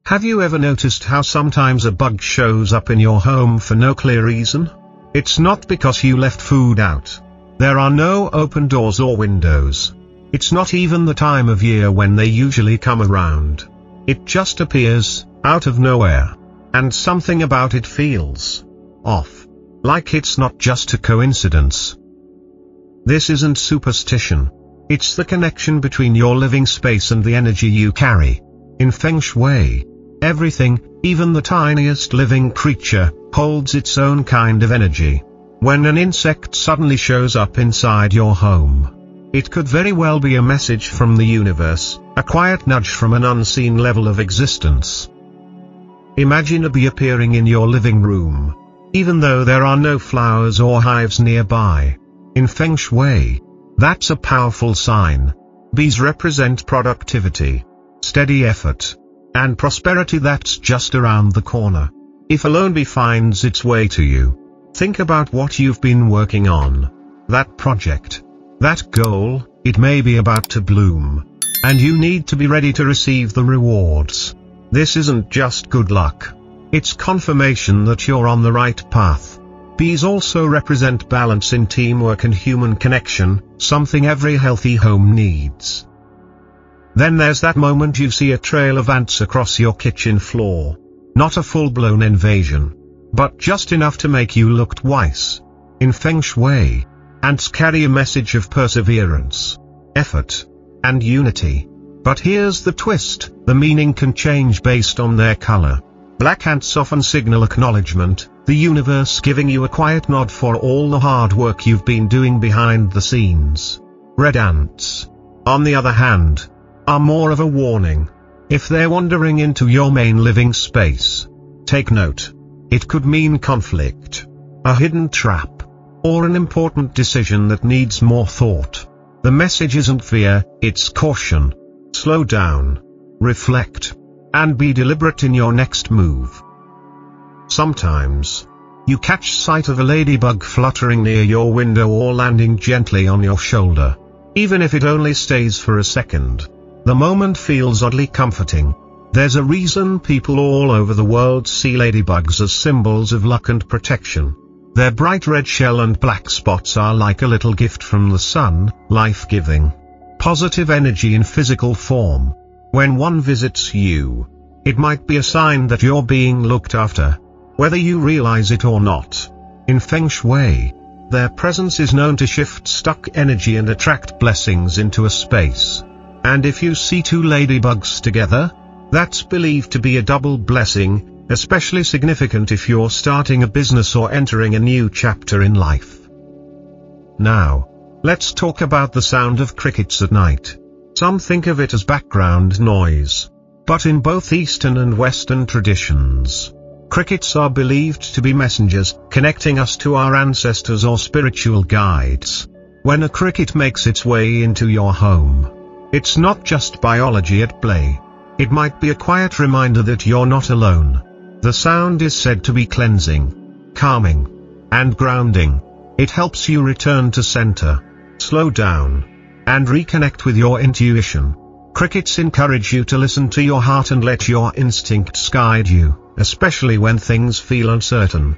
Have you ever noticed how sometimes a bug shows up in your home for no clear reason? It's not because you left food out. There are no open doors or windows. It's not even the time of year when they usually come around. It just appears, out of nowhere. And something about it feels off. Like it's not just a coincidence. This isn't superstition. It's the connection between your living space and the energy you carry. In Feng Shui, everything, even the tiniest living creature, holds its own kind of energy. When an insect suddenly shows up inside your home, it could very well be a message from the universe, a quiet nudge from an unseen level of existence. Imagine a bee appearing in your living room, even though there are no flowers or hives nearby. In Feng Shui, that's a powerful sign. Bees represent productivity, steady effort, and prosperity that's just around the corner. If a lone bee finds its way to you, think about what you've been working on. That project, that goal, it may be about to bloom. And you need to be ready to receive the rewards. This isn't just good luck. It's confirmation that you're on the right path. Bees also represent balance in teamwork and human connection, something every healthy home needs. Then there's that moment you see a trail of ants across your kitchen floor. Not a full-blown invasion, but just enough to make you look twice. In Feng Shui, ants carry a message of perseverance, effort, and unity. But here's the twist, the meaning can change based on their color. Black ants often signal acknowledgement, the universe giving you a quiet nod for all the hard work you've been doing behind the scenes. Red ants, on the other hand, are more of a warning. If they're wandering into your main living space, take note. It could mean conflict, a hidden trap, or an important decision that needs more thought. The message isn't fear, it's caution. Slow down, reflect, and be deliberate in your next move. Sometimes, you catch sight of a ladybug fluttering near your window or landing gently on your shoulder. Even if it only stays for a second, the moment feels oddly comforting. There's a reason people all over the world see ladybugs as symbols of luck and protection. Their bright red shell and black spots are like a little gift from the sun, life-giving. Positive energy in physical form. When one visits you, it might be a sign that you're being looked after, whether you realize it or not. In Feng Shui, their presence is known to shift stuck energy and attract blessings into a space. And if you see two ladybugs together, that's believed to be a double blessing, especially significant if you're starting a business or entering a new chapter in life. Now, let's talk about the sound of crickets at night. Some think of it as background noise. But in both Eastern and Western traditions, crickets are believed to be messengers, connecting us to our ancestors or spiritual guides. When a cricket makes its way into your home, it's not just biology at play. It might be a quiet reminder that you're not alone. The sound is said to be cleansing, calming, and grounding. It helps you return to center, slow down, and reconnect with your intuition. Crickets encourage you to listen to your heart and let your instincts guide you, especially when things feel uncertain.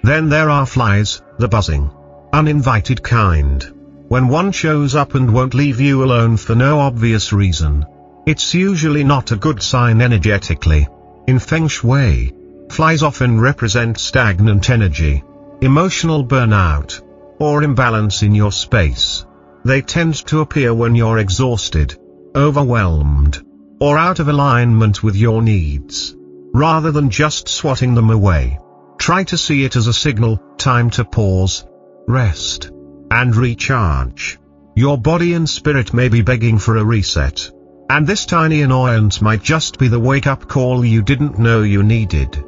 Then there are flies, the buzzing, uninvited kind. When one shows up and won't leave you alone for no obvious reason, it's usually not a good sign energetically. In Feng Shui, flies often represent stagnant energy, emotional burnout, or imbalance in your space. They tend to appear when you're exhausted, overwhelmed, or out of alignment with your needs. Rather than just swatting them away, try to see it as a signal, time to pause, rest, and recharge. Your body and spirit may be begging for a reset, and this tiny annoyance might just be the wake-up call you didn't know you needed.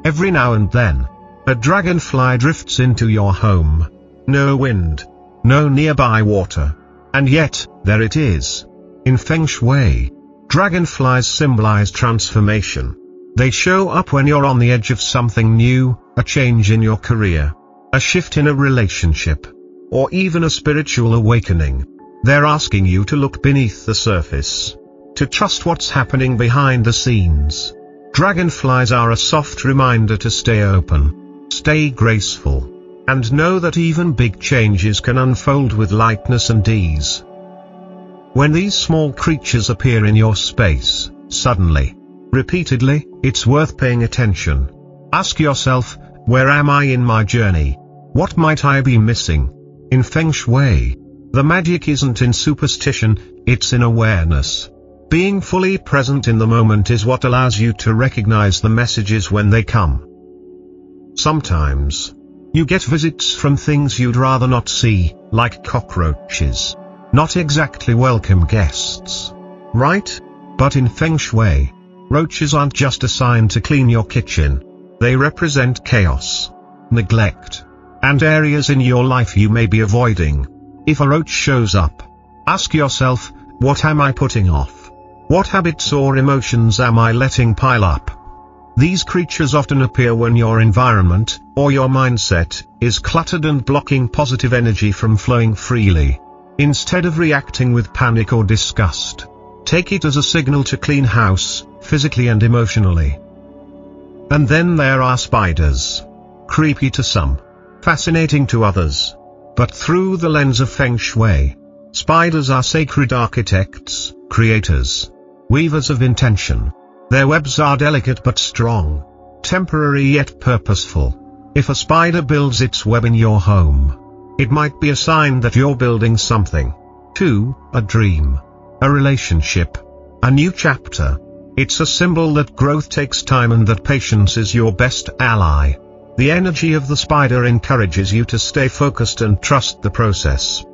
Every now and then, a dragonfly drifts into your home. No wind, no nearby water, and yet, there it is. In Feng Shui, dragonflies symbolize transformation. They show up when you're on the edge of something new, a change in your career, a shift in a relationship, or even a spiritual awakening. They're asking you to look beneath the surface, to trust what's happening behind the scenes. Dragonflies are a soft reminder to stay open, stay graceful, and know that even big changes can unfold with lightness and ease. When these small creatures appear in your space, suddenly, repeatedly, it's worth paying attention. Ask yourself, where am I in my journey? What might I be missing? In Feng Shui, the magic isn't in superstition, it's in awareness. Being fully present in the moment is what allows you to recognize the messages when they come. Sometimes, you get visits from things you'd rather not see, like cockroaches. Not exactly welcome guests. Right? But in Feng Shui, roaches aren't just a sign to clean your kitchen. They represent chaos, neglect, and areas in your life you may be avoiding. If a roach shows up, ask yourself, what am I putting off? What habits or emotions am I letting pile up? These creatures often appear when your environment, or your mindset, is cluttered and blocking positive energy from flowing freely. Instead of reacting with panic or disgust, take it as a signal to clean house, physically and emotionally. And then there are spiders. Creepy to some, fascinating to others. But through the lens of Feng Shui, spiders are sacred architects, creators, weavers of intention. Their webs are delicate but strong, temporary yet purposeful. If a spider builds its web in your home, it might be a sign that you're building something. Too, a dream, a relationship, a new chapter. It's a symbol that growth takes time and that patience is your best ally. The energy of the spider encourages you to stay focused and trust the process.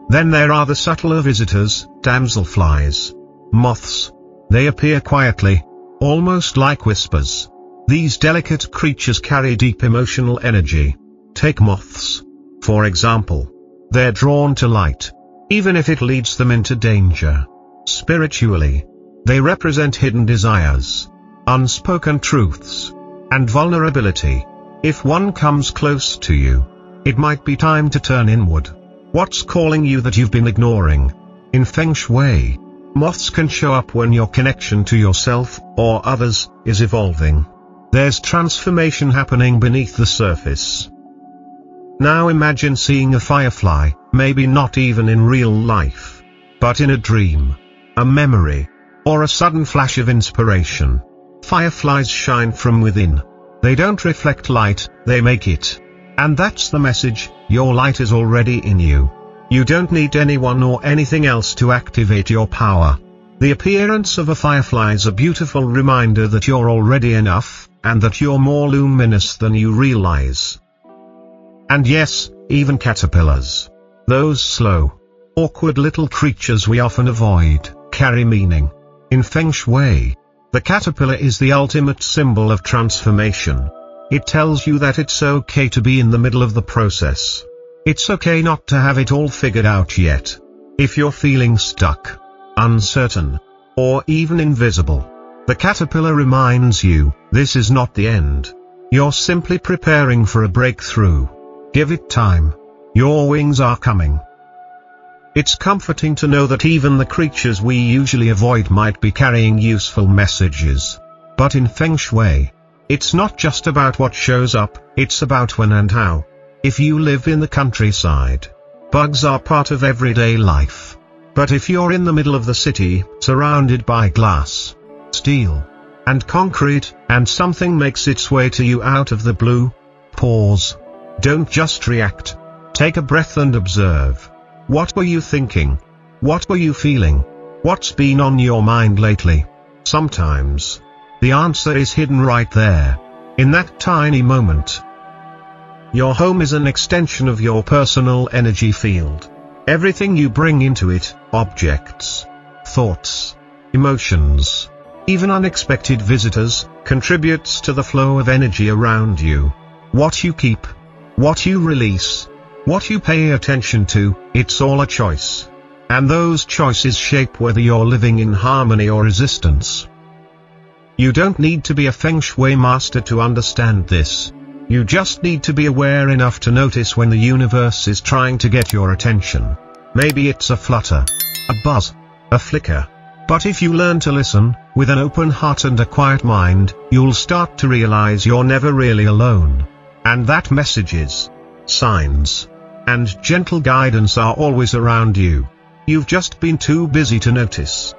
Then there are the subtler visitors, damselflies, moths. They appear quietly, almost like whispers. These delicate creatures carry deep emotional energy. Take moths, for example. They're drawn to light, even if it leads them into danger. Spiritually, they represent hidden desires, unspoken truths, and vulnerability. If one comes close to you, it might be time to turn inward. What's calling you that you've been ignoring? In Feng Shui, moths can show up when your connection to yourself, or others, is evolving. There's transformation happening beneath the surface. Now imagine seeing a firefly, maybe not even in real life, but in a dream, a memory, or a sudden flash of inspiration. Fireflies shine from within. They don't reflect light, they make it. And that's the message, your light is already in you. You don't need anyone or anything else to activate your power. The appearance of a firefly is a beautiful reminder that you're already enough, and that you're more luminous than you realize. And yes, even caterpillars. Those slow, awkward little creatures we often avoid, carry meaning. In Feng Shui, the caterpillar is the ultimate symbol of transformation. It tells you that it's okay to be in the middle of the process. It's okay not to have it all figured out yet. If you're feeling stuck, uncertain, or even invisible, the caterpillar reminds you, this is not the end. You're simply preparing for a breakthrough. Give it time. Your wings are coming. It's comforting to know that even the creatures we usually avoid might be carrying useful messages. But in Feng Shui, it's not just about what shows up, it's about when and how. If you live in the countryside, bugs are part of everyday life. But if you're in the middle of the city, surrounded by glass, steel, and concrete, and something makes its way to you out of the blue, pause. Don't just react. Take a breath and observe. What were you thinking? What were you feeling? What's been on your mind lately? Sometimes, the answer is hidden right there, in that tiny moment. Your home is an extension of your personal energy field. Everything you bring into it, objects, thoughts, emotions, even unexpected visitors, contributes to the flow of energy around you. What you keep, what you release, what you pay attention to, it's all a choice. And those choices shape whether you're living in harmony or resistance. You don't need to be a Feng Shui master to understand this. You just need to be aware enough to notice when the universe is trying to get your attention. Maybe it's a flutter, a buzz, a flicker, But if you learn to listen, with an open heart and a quiet mind, you'll start to realize you're never really alone. And that messages, signs, and gentle guidance are always around you. You've just been too busy to notice.